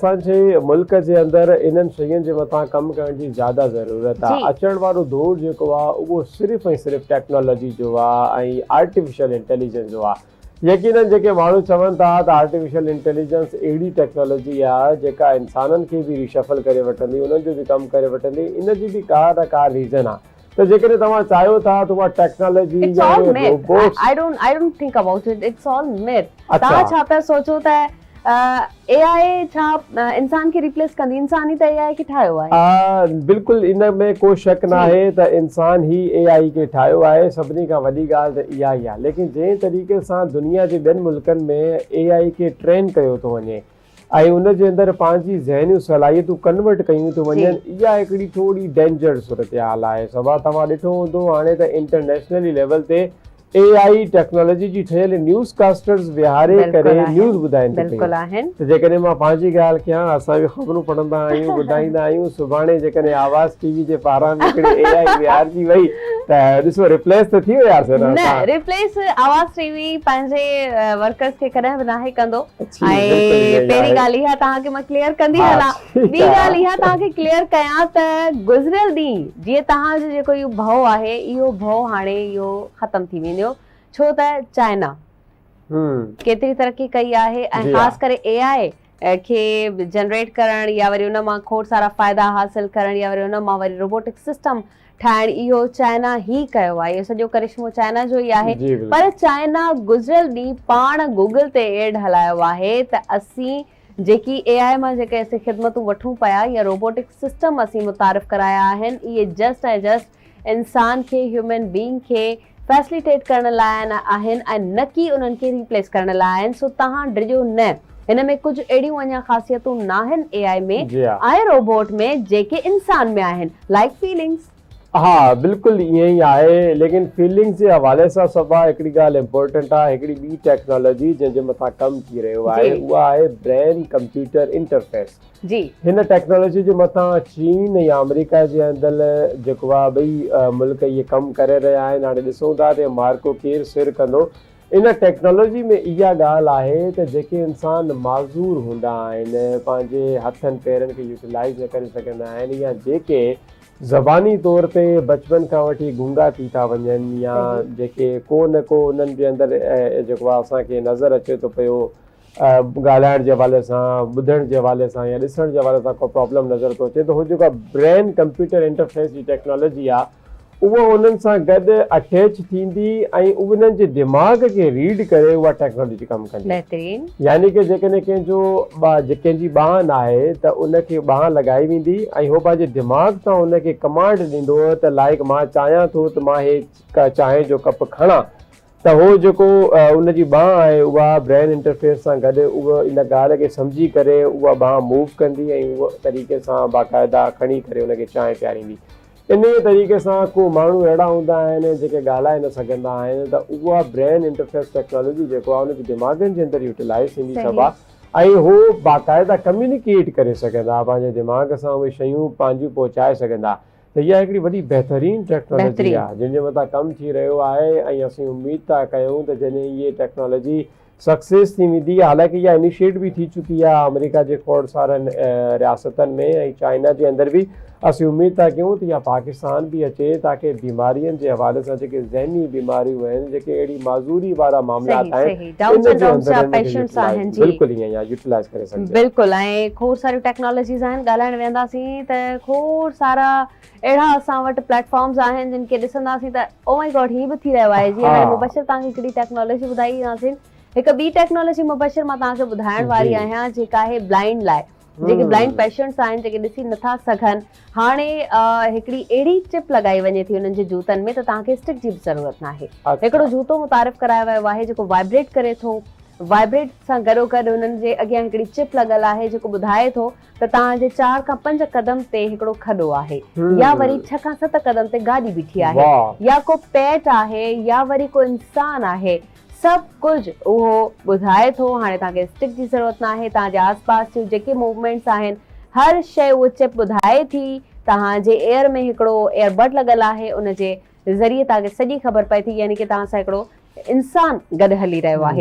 असांजे मुल्क जे अंदरि इन्हनि शयुनि जे मथां कमु करण जी ज़्यादा ज़रूरत आहे। अचण वारो दौर जेको आहे उहो सिर्फ़ु ऐं सिर्फ़ु टेक्नोलॉजी जो आहे ऐं आर्टिफिशियल इंटेलिजेंस जो आहे। यकीनन जेके माण्हू चवनि था त आर्टिफिशियल इंटेलिजेंस अहिड़ी टेक्नोलॉजी आहे जेका इंसाननि खे बि रिशफल करे वठंदी, उन्हनि जो बि कमु करे वठंदी, इन जी बि का न का रीज़न आहे। त जेकॾहिं तव्हां चाहियो था त उहा टेक्नोलॉजी या robots I don't think about it. It's all myth. तव्हां छा पिया सोचो त AI छा इंसान खे रिप्लेस कंदी? इंसान ही त AI खे ठाहियो आहे। बिल्कुल इन में को शक न आहे त इंसान ही AI खे ठाहियो आहे। सभिनी खां वॾी ॻाल्हि त इहा ई आहे। लेकिन जंहिं तरीक़े सां दुनिया जे ॿियनि मुल्कनि में AI खे ट्रेन कयो थो वञे ऐं उन जे अंदरि पंहिंजी ज़हनी सलाहियतूं कन्वर्ट कयूं थो वञनि, इहा हिकिड़ी थोरी डेंजर सूरत-हाल आहे। सभा तव्हां ॾिठो हूंदो हाणे त इंटरनेशनली लेवल ते AI टेक्नोलॉजी जी ठहियल न्यूज़ कास्टर्स विहारे करे न्यूज़ ॿुधाइनि त जेकॾहिं मां पंहिंजी ॻाल्हि कयां, असां बि ख़बरूं पढ़ंदा आहियूं, ॿुधाईंदा आहियूं। सुभाणे जेकॾहिं आवाज़ टीवी जे पारां हिकिड़ी AI विहारजी वई त ॾिसो रिप्लेस त थी वियासीं। न रिप्लेस आवाज़ टीवी पंहिंजे वर्कर्स खे कॾहिं बि नाहे कंदो। ऐं पहिरीं ॻाल्हि इहा तव्हांखे मां क्लियर कंदी हलां। ॿी ॻाल्हि इहा तव्हांखे क्लियर कयां त गुज़िरियल ॾींहुं जीअं तव्हांजो जेको इहो भउ आहे, इहो भउ हाणे इहो ख़तम थी वेंदो, छो त चाइना केतिरी तरक़ी कई आहे ऐं ख़ासि करे AI खे जनरेट करण या वरी उन मां खोड़ सारा फ़ाइदा हासिल करण या वरी उन मां वरी रोबोटिक सिस्टम ठाहिण, इहो चाइना ही कयो आहे। इहो सॼो करिश्मो चाइना जो ई आहे। पर चाइना गुज़िरियल ॾींहुं पाण गूगल ते एड हलायो आहे त असीं जेकी AI मां जेके असीं ख़िदमतूं वठूं पिया या रोबोटिक सिस्टम असीं मुतारिफ़ कराया आहिनि, इहे जस्ट ऐं जस्ट इंसान खे, ह्यूमन बीइंग खे फैसिलिटेट करण लाइ आहिनि ऐं न की उन्हनि खे रिप्लेस करण लाइ आहिनि। सो तव्हां डिॼो न, हिन में कुझु अहिड़ियूं अञा ख़ासियतूं न आहिनि AI में ऐं रोबोट में जेके इंसान में आहिनि, लाइक फीलिंग्स। हाँ बिल्कुल ईअं ई आहे। लेकिन फीलिंग्स जे हवाले सां सभा हिकिड़ी ॻाल्हि इम्पोर्टेंट आहे। हिकिड़ी ॿी टेक्नोलॉजी जंहिंजे मथां कमु थी रहियो आहे उहा आहे ब्रेन कंप्यूटर इंटरफेस। हिन टेक्नोलॉजी जे मथां चीन या अमेरिका जे अंदरि जेको आहे ॿई मुल्क इहे कमु करे रहिया आहिनि। हाणे ॾिसूं था त मार्को केरु सिर कंदो। इन टेक्नोलॉजी में इहा ॻाल्हि आहे त जेके इंसान माज़ूर हूंदा आहिनि, पंहिंजे हथनि पेरनि खे यूटिलाइज़ न करे सघंदा आहिनि, या जेके ज़बानी तौर ते बचपन खां वठी गूंगा थी था वञनि, या जेके को न को उन्हनि जे अंदरि जेको आहे असांखे नज़र अचे थो पियो ॻाल्हाइण जे हवाले सां, ॿुधण जे हवाले सां या ॾिसण जे हवाले सां को प्रॉब्लम नज़र थो अचे, त उहो जेका ब्रेन कंप्यूटर इंटरफेस जी टेक्नोलॉजी आहे उहा उन्हनि सां गॾु अटैच थींदी ऐं उन्हनि जे दिमाग़ खे रीड करे उहा टेक्नोलॉजी कमु कंदी। यानी कि जेकॾहिं कंहिंजी बांह न आहे त उनखे बांह लॻाई वेंदी ऐं उहो पंहिंजे दिमाग़ सां उनखे कमांड ॾींदो त लाइक मां चाहियां थो त मां हे चांहि जो कप खणां, त उहो जेको उनजी बांह आहे उहा ब्रेन इंटरफेस सां गॾु उहा इन ॻाल्हि खे सम्झी करे उहा बांह मूव कंदी ऐं उहा तरीक़े सां बाक़ाइदा खणी करे उनखे चांहि पीआरींदी। इन तरीक़े सां को माण्हू अहिड़ा हूंदा आहिनि जेके ॻाल्हाए न सघंदा आहिनि, त उहा ब्रेन इंटरफेस टेक्नोलॉजी जेको आहे उनजे दिमाग़नि जे अंदरि यूटिलाइज़ थींदी सभा ऐं हू बाक़ाइदा कम्युनिकेट करे सघंदा, पंहिंजे दिमाग़ सां उहे शयूं पंहिंजूं पहुचाए सघंदा। त इहा हिकिड़ी वॾी बहितरीन टेक्नोलॉजी आहे जंहिंजे मथां कमु थी रहियो आहे ऐं असीं उमेद था कयूं त जॾहिं इहे टेक्नोलॉजी सक्सेस थी वेंदी। हालांकि इहा इनिशिएट बि थी चुकी आहे अमेरिका जे खोड़ सारनि रियासतनि में ऐं चाइना जे अंदरि बि। असीं उमेद था कयूं त इहा पाकिस्तान बि अचे ताकी बीमारियुनि जे हवाले सां जेके ज़हनी बीमारियूं आहिनि, जेके अहिड़ी माज़ूरी वारा मामला आहिनि, बिल्कुलु ईअं यूटिलाइज़ करे सघनि। बिल्कुलु। ऐं खोड़ सारियूं टेक्नोलॉजीज़ आहिनि, ॻाल्हाइण वेंदासीं त खोड़ सारा अहिड़ा असां वटि प्लेटफॉर्म्स आहिनि जिन खे ॾिसंदासीं त ओ माय गॉड हीअ बि थी रहियो आहे। जीअं हाणे मुबशर तव्हांखे हिकिड़ी टेक्नोलॉजी ॿुधाईंदासीं। हिकु ॿी टेक्नोलॉजी मुबशर मां तव्हांखे ॿुधाइण वारी आहियां जेका आहे ब्लाइंड लाइ, जेके ब्लाइंड पेशेंट्स आहिनि, जेके ॾिसी नथा सघनि। हाणे हिकिड़ी अहिड़ी चिप लॻाई वञे थी उन्हनि जे जूतनि में त तव्हांखे स्टिक जी बि ज़रूरत न आहे। हिकिड़ो जूतो मुतारिफ़ करायो वियो आहे जेको वाइब्रेट करे थो। वाइब्रेट सां गॾो गॾु उन्हनि जे अॻियां हिकिड़ी चिप लॻल आहे जेको ॿुधाए थो त तव्हांजे 4 खां 5 कदम ते हिकिड़ो खॾो आहे, या वरी 6 खां 7 कदम ते गाॾी बीठी आहे, या को पेट आहे, या वरी को इंसान आहे। सभु कुझु उहो ॿुधाए थो। हाणे तव्हांखे स्टिक जी ज़रूरत न आहे। तव्हांजे आसपास जूं जेके मूवमेंट्स आहिनि हर शइ उहा चिप ॿुधाए थी। तव्हांजे एयर में हिकिड़ो एयरबड लॻल आहे, उन जे ज़रिए तव्हांखे सॼी ख़बर पए थी, यानी कि तव्हां सां हिकिड़ो इंसान गॾु हली रहियो आहे।